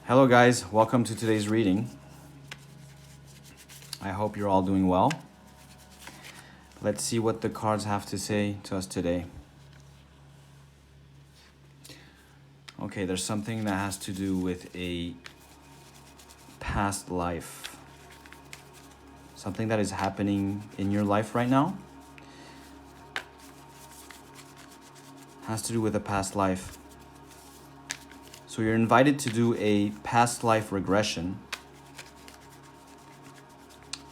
Hello guys, welcome to today's reading. I hope you're all doing well. Let's see what the cards have to say to us today. Okay, there's something that has to do with a past life. Something that is happening in your life right now. Has to do with a past life. So you're invited to do a past life regression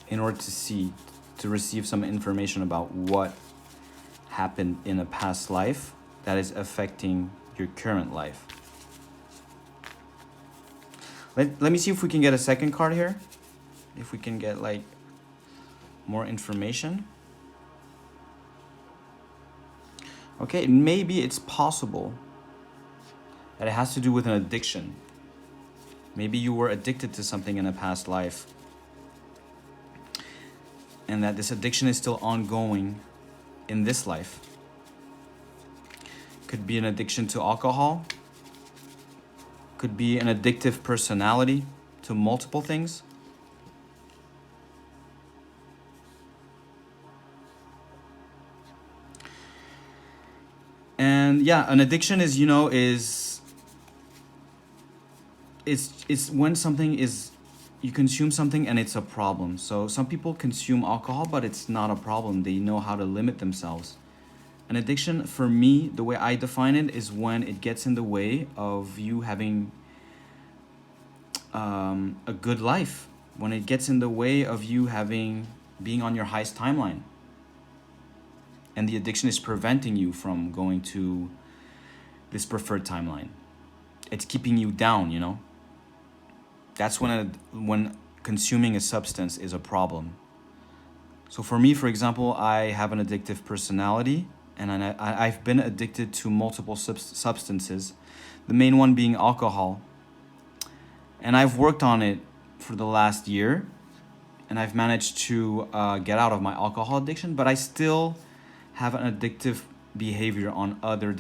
in order to receive some information about what happened in a past life that is affecting your current life. Let me see if we can get a second card here. If we can get like more information. Okay, maybe it's possible that it has to do with an addiction. Maybe you were addicted to something in a past life, and that this addiction is still ongoing in this life. Could be an addiction to alcohol. Could be an addictive personality to multiple things. And yeah, an addiction is, it's when something is, you consume something and it's a problem. So some people consume alcohol, but it's not a problem. They know how to limit themselves. An addiction, for me, the way I define it, is when it gets in the way of you having a good life. When it gets in the way of you being on your highest timeline. And the addiction is preventing you from going to this preferred timeline. It's keeping you down, That's when consuming a substance is a problem. So for me, for example, I have an addictive personality, and I've been addicted to multiple substances, the main one being alcohol. And I've worked on it for the last year, and I've managed to get out of my alcohol addiction, but I still have an addictive behavior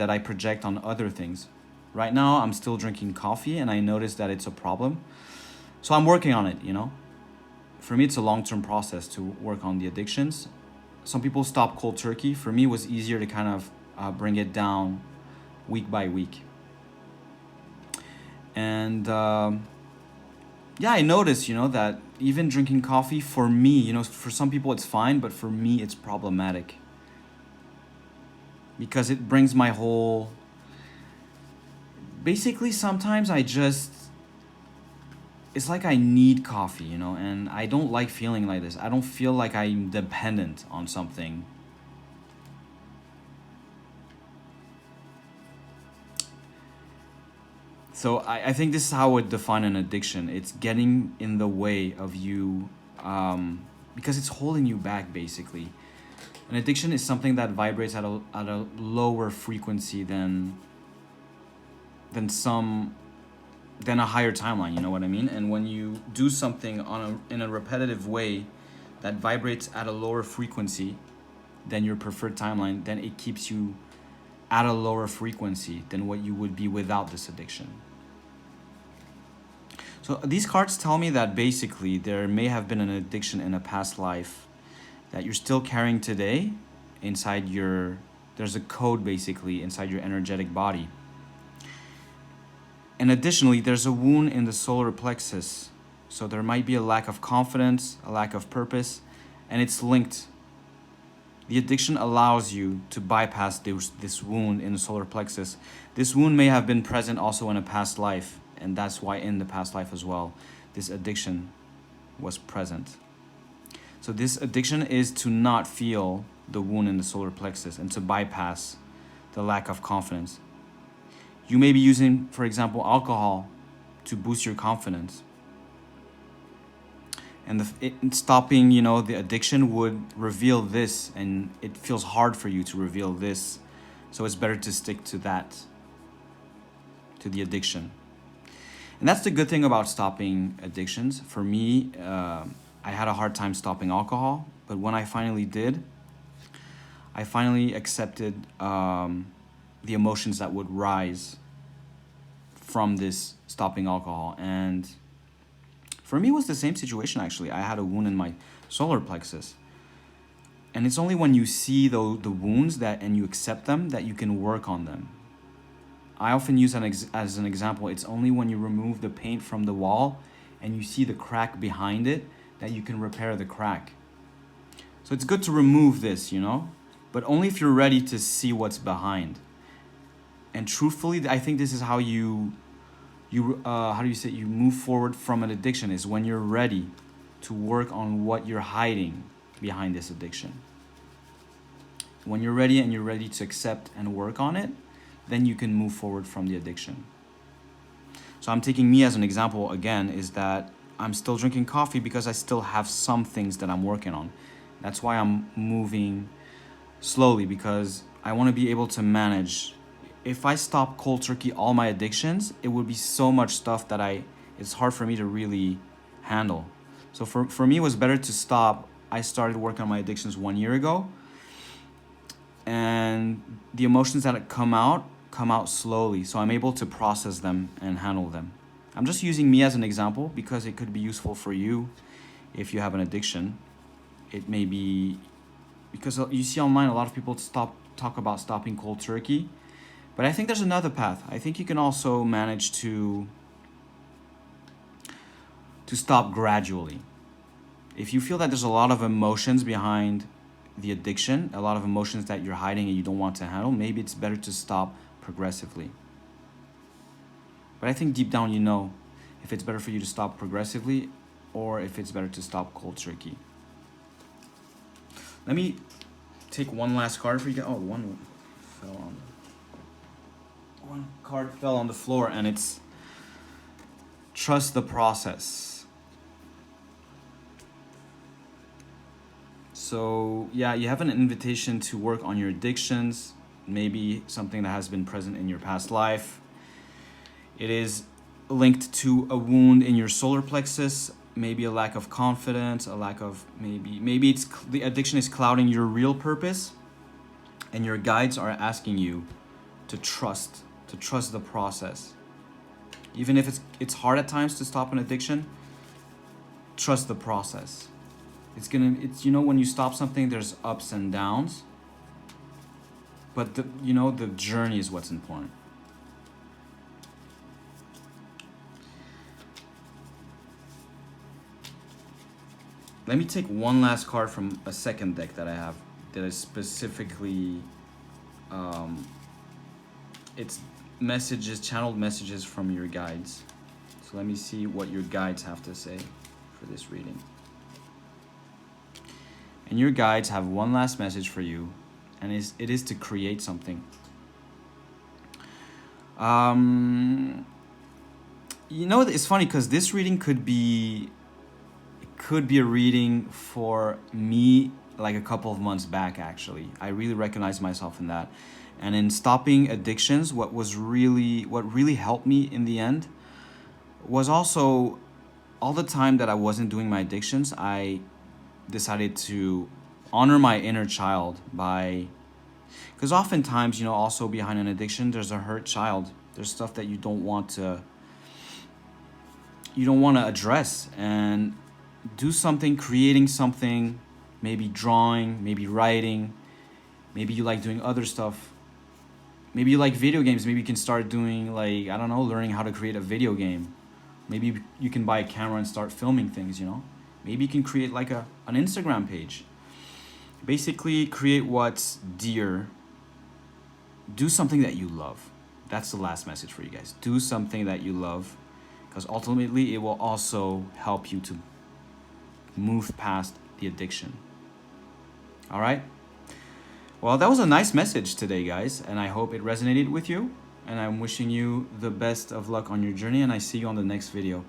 that I project on other things. Right now, I'm still drinking coffee, and I notice that it's a problem. So I'm working on it, For me, it's a long-term process to work on the addictions. Some people stop cold turkey. For me, it was easier to kind of bring it down week by week. And yeah, I noticed, that even drinking coffee, for me, for some people it's fine, but for me it's problematic. Because it brings my whole... Basically, sometimes it's like I need coffee, and I don't like feeling like this. I don't feel like I'm dependent on something. So I think this is how I would define an addiction. It's getting in the way of you, because it's holding you back, basically. An addiction is something that vibrates at a lower frequency than a higher timeline, you know what I mean? And when you do something in a repetitive way that vibrates at a lower frequency than your preferred timeline, then it keeps you at a lower frequency than what you would be without this addiction. So these cards tell me that basically there may have been an addiction in a past life that you're still carrying today inside there's a code basically inside your energetic body. And additionally, there's a wound in the solar plexus. So there might be a lack of confidence, a lack of purpose, and it's linked. The addiction allows you to bypass this wound in the solar plexus. This wound may have been present also in a past life, and that's why in the past life as well, this addiction was present. So this addiction is to not feel the wound in the solar plexus and to bypass the lack of confidence. You may be using, for example, alcohol to boost your confidence. And stopping, the addiction would reveal this, and it feels hard for you to reveal this. So it's better to stick to that, to the addiction. And that's the good thing about stopping addictions. For me, I had a hard time stopping alcohol, but when I finally did, I finally accepted the emotions that would rise from this stopping alcohol. And for me, it was the same situation actually. I had a wound in my solar plexus. And it's only when you see the wounds that and you accept them that you can work on them. I often use as an example, it's only when you remove the paint from the wall and you see the crack behind it that you can repair the crack. So it's good to remove this, you know, but only if you're ready to see what's behind. And truthfully, I think this is how you how do you say, you move forward from an addiction, is when you're ready to work on what you're hiding behind this addiction. When you're ready and you're ready to accept and work on it, then you can move forward from the addiction. So I'm taking me as an example again, is that I'm still drinking coffee because I still have some things that I'm working on. That's why I'm moving slowly, because I want to be able to manage. If I stop cold turkey all my addictions, it would be so much stuff that it's hard for me to really handle. So for me, it was better to stop. I started working on my addictions 1 year ago, and the emotions that come out slowly, so I'm able to process them and handle them. I'm just using me as an example because it could be useful for you if you have an addiction. It may be because you see online a lot of people talk about stopping cold turkey, but I think there's another path. I think you can also manage to stop gradually. If you feel that there's a lot of emotions behind the addiction, a lot of emotions that you're hiding and you don't want to handle, maybe it's better to stop progressively. But I think deep down you know if it's better for you to stop progressively or if it's better to stop cold turkey. Let me take one last card for you guys. Oh, one card fell on the floor, and it's trust the process. So yeah, you have an invitation to work on your addictions, maybe something that has been present in your past life. It is linked to a wound in your solar plexus, maybe a lack of confidence, a lack of maybe it's the addiction is clouding your real purpose, and your guides are asking you to trust the process. Even if it's hard at times to stop an addiction, trust the process. It's when you stop something, there's ups and downs, but the journey is what's important. Let me take one last card from a second deck that I have that is specifically it's channeled messages from your guides. So let me see what your guides have to say for this reading. And your guides have one last message for you, and it is to create something. It's funny because this reading could be a reading for me like a couple of months back. Actually, I really recognize myself in that. And in stopping addictions, what really helped me in the end was also all the time that I wasn't doing my addictions, I decided to honor my inner child because oftentimes, also behind an addiction, there's a hurt child. There's stuff that you don't want to address, and do something, creating something, maybe drawing, maybe writing, maybe you like doing other stuff. Maybe you like video games. Maybe you can start doing learning how to create a video game. Maybe you can buy a camera and start filming things, Maybe you can create like an Instagram page. Basically, create what's dear. Do something that you love. That's the last message for you guys. Do something that you love, because ultimately it will also help you to move past the addiction. All right? Well, that was a nice message today, guys, and I hope it resonated with you. And I'm wishing you the best of luck on your journey, and I see you on the next video.